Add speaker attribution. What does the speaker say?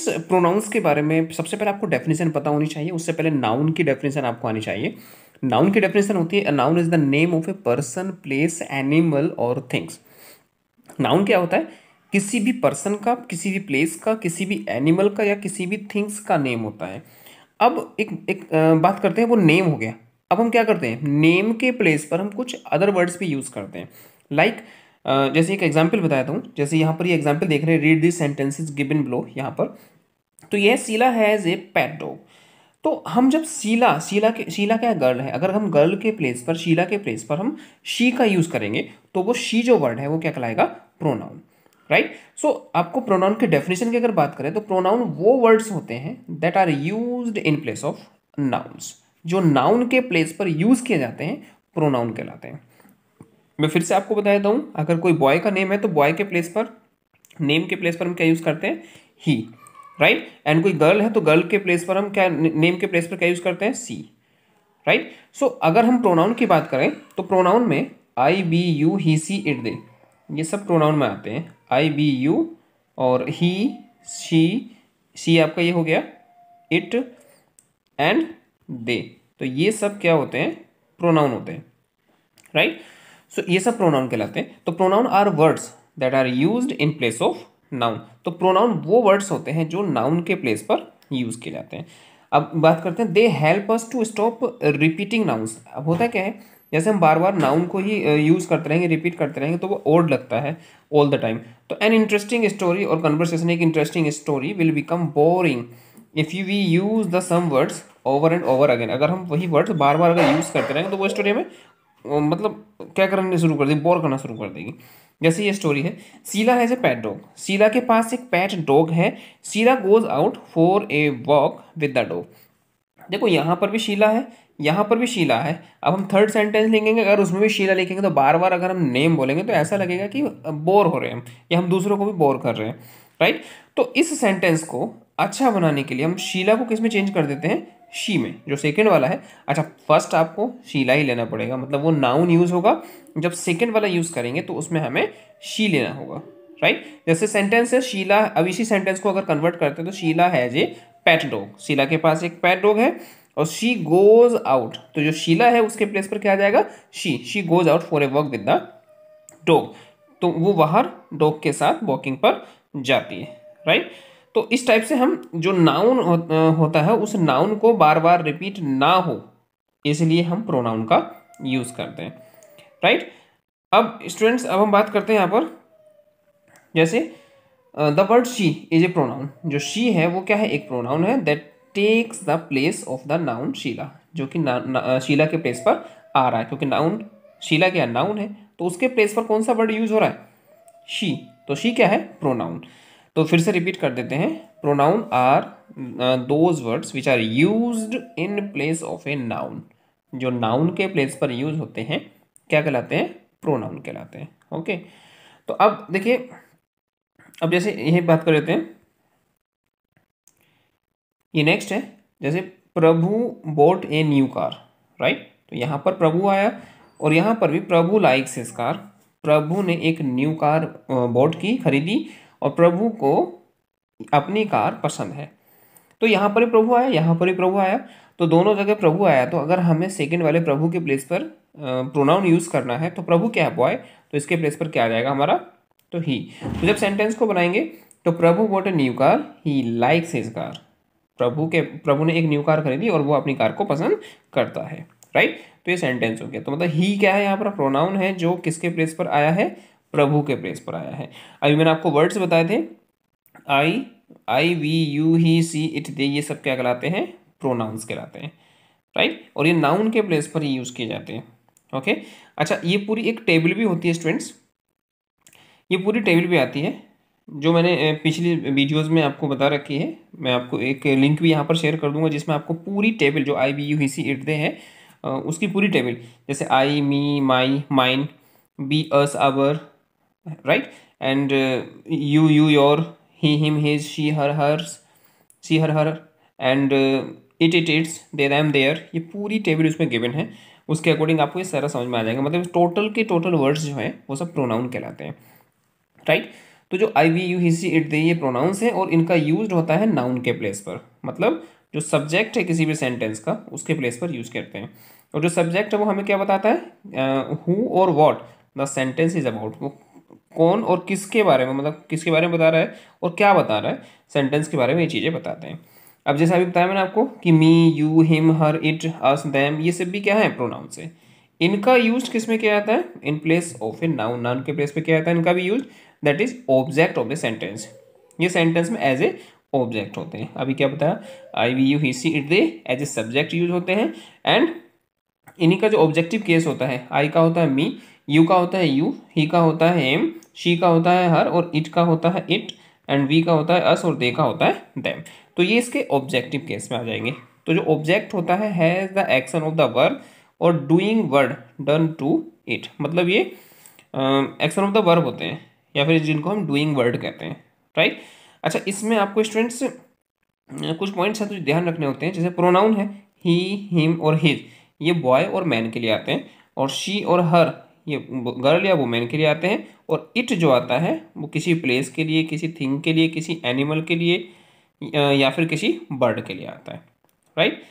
Speaker 1: Students pronounce के बारे में सबसे पहले आपको डेफिनेशन पता होनी चाहिए, उससे पहले नाउन की डेफिनेशन आपको आनी चाहिए। नाउन की डेफिनेशन होती है, a noun is the name of a person, place, animal और थिंग्स। नाउन क्या होता है? किसी भी पर्सन का, किसी भी प्लेस का, किसी भी एनिमल का या किसी भी थिंग्स का नेम होता है। अब एक एक बात करते हैं, वो नेम हो गया। अब हम क्या करते हैं, नेम के प्लेस पर हम कुछ अदर वर्ड्स भी यूज़ करते हैं। लाइक जैसे एक एग्जांपल बताता हूँ, जैसे यहाँ पर ये एग्जांपल देख रहे हैं, read this sentences given below, यहाँ पर तो यह Sheela has a pet dog. तो हम जब शीला क्या गर्ल है, अगर हम गर्ल के प्लेस पर, शीला के प्लेस पर हम शी का यूज़ करेंगे तो वो शी जो वर्ड है वो क्या कहलाएगा, प्रोनाउन। राइट। सो आपको प्रोनाउन के डेफिनेशन की अगर बात करें तो प्रोनाउन वो वर्ड्स होते हैं that are used in place of nouns. जो नाउन के प्लेस पर यूज किए जाते हैं प्रोनाउन कहलाते हैं। मैं फिर से आपको बता देता हूँ, अगर कोई बॉय का नेम है तो बॉय के प्लेस पर, नेम के प्लेस पर हम क्या यूज करते हैं, ही। राइट। एंड कोई गर्ल है तो गर्ल के प्लेस पर हम क्या, नेम के प्लेस पर क्या यूज करते हैं, सी। राइट। सो अगर हम प्रोनाउन की बात करें तो प्रोनाउन में I, we, you, he, she, it, they, ये सब प्रोनाउन में आते हैं। आई, बी, यू और ही, सी आपका ये हो गया, इट एंड दे, तो ये सब क्या होते हैं, प्रोनाउन होते हैं। राइट। सो ये सब प्रोनाउन कहलाते हैं। तो pronoun are words that are used in place of noun. तो प्रोनाउन वो वर्ड्स होते हैं जो नाउन के प्लेस पर यूज किए जाते हैं। अब बात करते हैं, they help us to stop repeating nouns. अब होता क्या है, जैसे हम बार बार नाउन को ही यूज करते रहेंगे, रिपीट करते रहेंगे तो वो ओड लगता है ऑल द टाइम। तो एन इंटरेस्टिंग स्टोरी और कन्वर्सेशन, एक interesting story will become boring if you we use the same words over and over again. अगर हम वही वर्ड्स बार बार अगर यूज करते रहेंगे तो वो स्टोरी हमें मतलब क्या करने शुरू कर देगी, बोर करना शुरू कर देगी। जैसे ये स्टोरी है, Sheela has a pet dog. Sheela के पास एक पेट डॉग है। Sheela goes out for a walk with the dog. देखो यहाँ पर भी शीला है, यहाँ पर भी शीला है। अब हम थर्ड सेंटेंस लिखेंगे, अगर उसमें भी शीला लिखेंगे तो बार बार अगर हम नेम बोलेंगे तो ऐसा लगेगा कि बोर हो रहे हैं हम, या हम दूसरों को भी बोर कर रहे हैं। राइट। तो इस सेंटेंस को अच्छा बनाने के लिए हम शीला को किस में चेंज कर देते हैं, शी में, जो सेकंड वाला है। अच्छा, फर्स्ट आपको शीला ही लेना पड़ेगा, मतलब वो नाउन यूज होगा, जब सेकंड वाला यूज करेंगे तो उसमें हमें शी लेना होगा। राइट। जैसे सेंटेंस है शीला, अब इसी सेंटेंस को अगर कन्वर्ट करते हैं तो Sheela has a pet dog. Sheela के पास एक पेट डॉग है और शी गोज आउट, तो जो शीला है उसके प्लेस पर क्या आ जाएगा, she goes out for a walk with the dog. तो वो बाहर डॉग के साथ वॉकिंग पर जाती है। राइट। तो इस टाइप से हम जो नाउन होता है उस नाउन को बार बार रिपीट ना हो, इसलिए हम प्रोनाउन का यूज करते हैं। राइट। अब स्टूडेंट्स, अब हम बात करते हैं यहाँ पर, जैसे the word she is a pronoun. जो शी है वो क्या है, एक प्रोनाउन है that takes the place of the noun Sheela, जो कि शीला के प्लेस पर आ रहा है, क्योंकि नाउन शीला क्या नाउन है, तो उसके प्लेस पर कौन सा वर्ड यूज हो रहा है, शी। तो शी क्या है, प्रोनाउन। तो फिर से रिपीट कर देते हैं, pronoun are those words which are used in place of a noun. जो नाउन के प्लेस पर यूज होते हैं क्या कहलाते हैं, प्रोनाउन कहलाते हैं। ओके। तो अब देखिए, अब जैसे यही बात कर लेते हैं, ये नेक्स्ट है, जैसे Prabhu bought a new car. Right. तो यहाँ पर प्रभु आया और यहाँ पर भी Prabhu likes his car. Prabhu ने एक न्यू कार बोट की, खरीदी, और प्रभु को अपनी कार पसंद है। तो यहाँ पर ही प्रभु आया, यहाँ पर ही प्रभु आया, तो दोनों जगह प्रभु आया। तो अगर हमें सेकंड वाले प्रभु के प्लेस पर प्रोनाउन यूज करना है तो प्रभु क्या है, बॉय, तो इसके प्लेस पर क्या आ जाएगा हमारा, तो ही। तो जब सेंटेंस को बनाएंगे तो Prabhu bought a new car, he likes his car. Prabhu ने एक न्यू कार खरीदी और वो अपनी कार को पसंद करता है। राइट। तो ये सेंटेंस हो गया। तो मतलब ही क्या है, यहाँ पर प्रोनाउन है जो किसके प्लेस पर आया है, प्रभु के प्लेस पर आया है। अभी मैंने आपको वर्ड्स बताए थे, I, we, you, he, she, it, they, ये सब क्या कहलाते हैं, प्रोनाउंस कहलाते हैं। राइट। और ये नाउन के प्लेस पर ही यूज किए जाते हैं। ओके। अच्छा, ये पूरी एक टेबल भी होती है स्टूडेंट्स, ये पूरी टेबल भी आती है जो मैंने पिछली वीडियोस में आपको बता रखी है। मैं आपको एक लिंक भी यहाँ पर शेयर कर दूंगा जिसमें आपको पूरी टेबल, जो I, we, you, he, she, it, they है, उसकी पूरी टेबल, जैसे I, me, my, mine, we, us, our, right, and you, your, he, him, his, she, her, hers, she, her, and it, its, they, them, their, ये पूरी table उसमें given है। उसके according आपको ये सारा समझ में आ जाएगा। मतलब टोटल के टोटल वर्ड्स जो हैं वो सब प्रोनाउन कहलाते हैं। राइट। तो जो I we you he she it they ये प्रोनाउंस है और इनका यूज होता है नाउन के प्लेस पर, मतलब जो सब्जेक्ट है किसी भी सेंटेंस का उसके प्लेस पर यूज करते हैं। और जो सब्जेक्ट है वो हमें क्या बताता है, हु और what the sentence is about, वो कौन और किसके बारे में, मतलब किसके बारे में बता रहा है और क्या बता रहा है, सेंटेंस के बारे में ये चीज़ें बताते हैं। अब जैसे अभी बताया मैंने आपको कि me, you, him, her, it, us, them, ये सब भी क्या है, प्रोनाउंस है। इनका यूज किस में किया जाता है, in place of a noun, noun के प्लेस पे किया जाता है इनका भी use, that is object of the sentence. ये सेंटेंस में एज ए ऑब्जेक्ट होते हैं। अभी क्या बताया, I we you he she it they as a subject use होते हैं, एंड इन्हीं का जो ऑब्जेक्टिव केस होता है, आई का होता है मी, यू का होता है यू, ही का होता है हिम, शी का होता है हर, और इट का होता है इट, एंड वी का होता है अस, और दे का होता है देम। तो ये इसके ऑब्जेक्टिव केस में आ जाएंगे। तो जो ऑब्जेक्ट होता है has the action of the verb और doing word done to it, मतलब ये एक्शन ऑफ द वर्ब होते हैं या फिर जिनको हम डूइंग वर्ड कहते हैं, राइट। अच्छा, इसमें आपको स्टूडेंट्स कुछ पॉइंट्स हैं तो ध्यान रखने होते हैं। जैसे प्रोनाउन है ही, हिम और हिज, ये बॉय और मैन के लिए आते हैं, और शी और हर ये गर्ल या वुमेन के लिए आते हैं, और इट जो आता है वो किसी प्लेस के लिए, किसी थिंग के लिए, किसी एनिमल के लिए या फिर किसी बर्ड के लिए आता है, राइट।